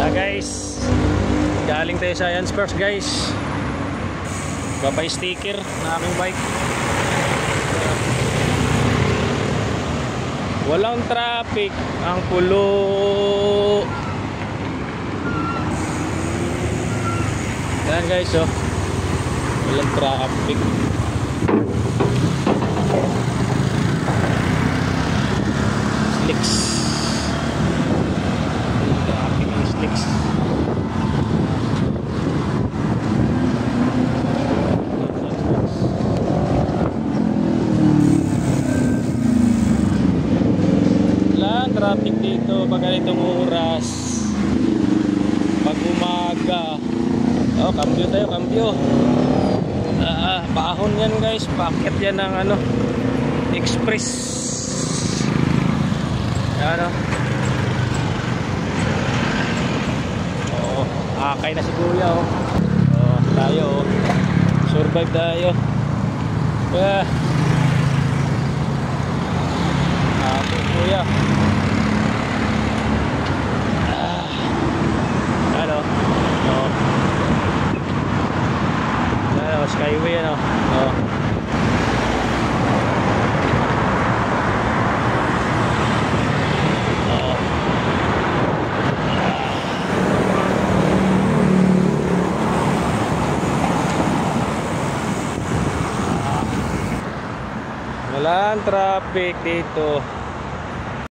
Guys, galing tayo sa Ian Spurs guys. Babay sticker na aking bike. Walang traffic, ang pulo. Yan guys, oh. Walang traffic. Slicks. Slicks. Wala traffic dito pag ganitong oras, pag umaga. Oh, kambyo tayo, kambyo. Paahon yan guys, packet yan ng ano, express. Yan o. Akay na si kuya, oh. Oh, tayo, oh. Survive tayo. Kuya. Ano? Oh. Ano, skyway ano? Oh. Walang traffic dito.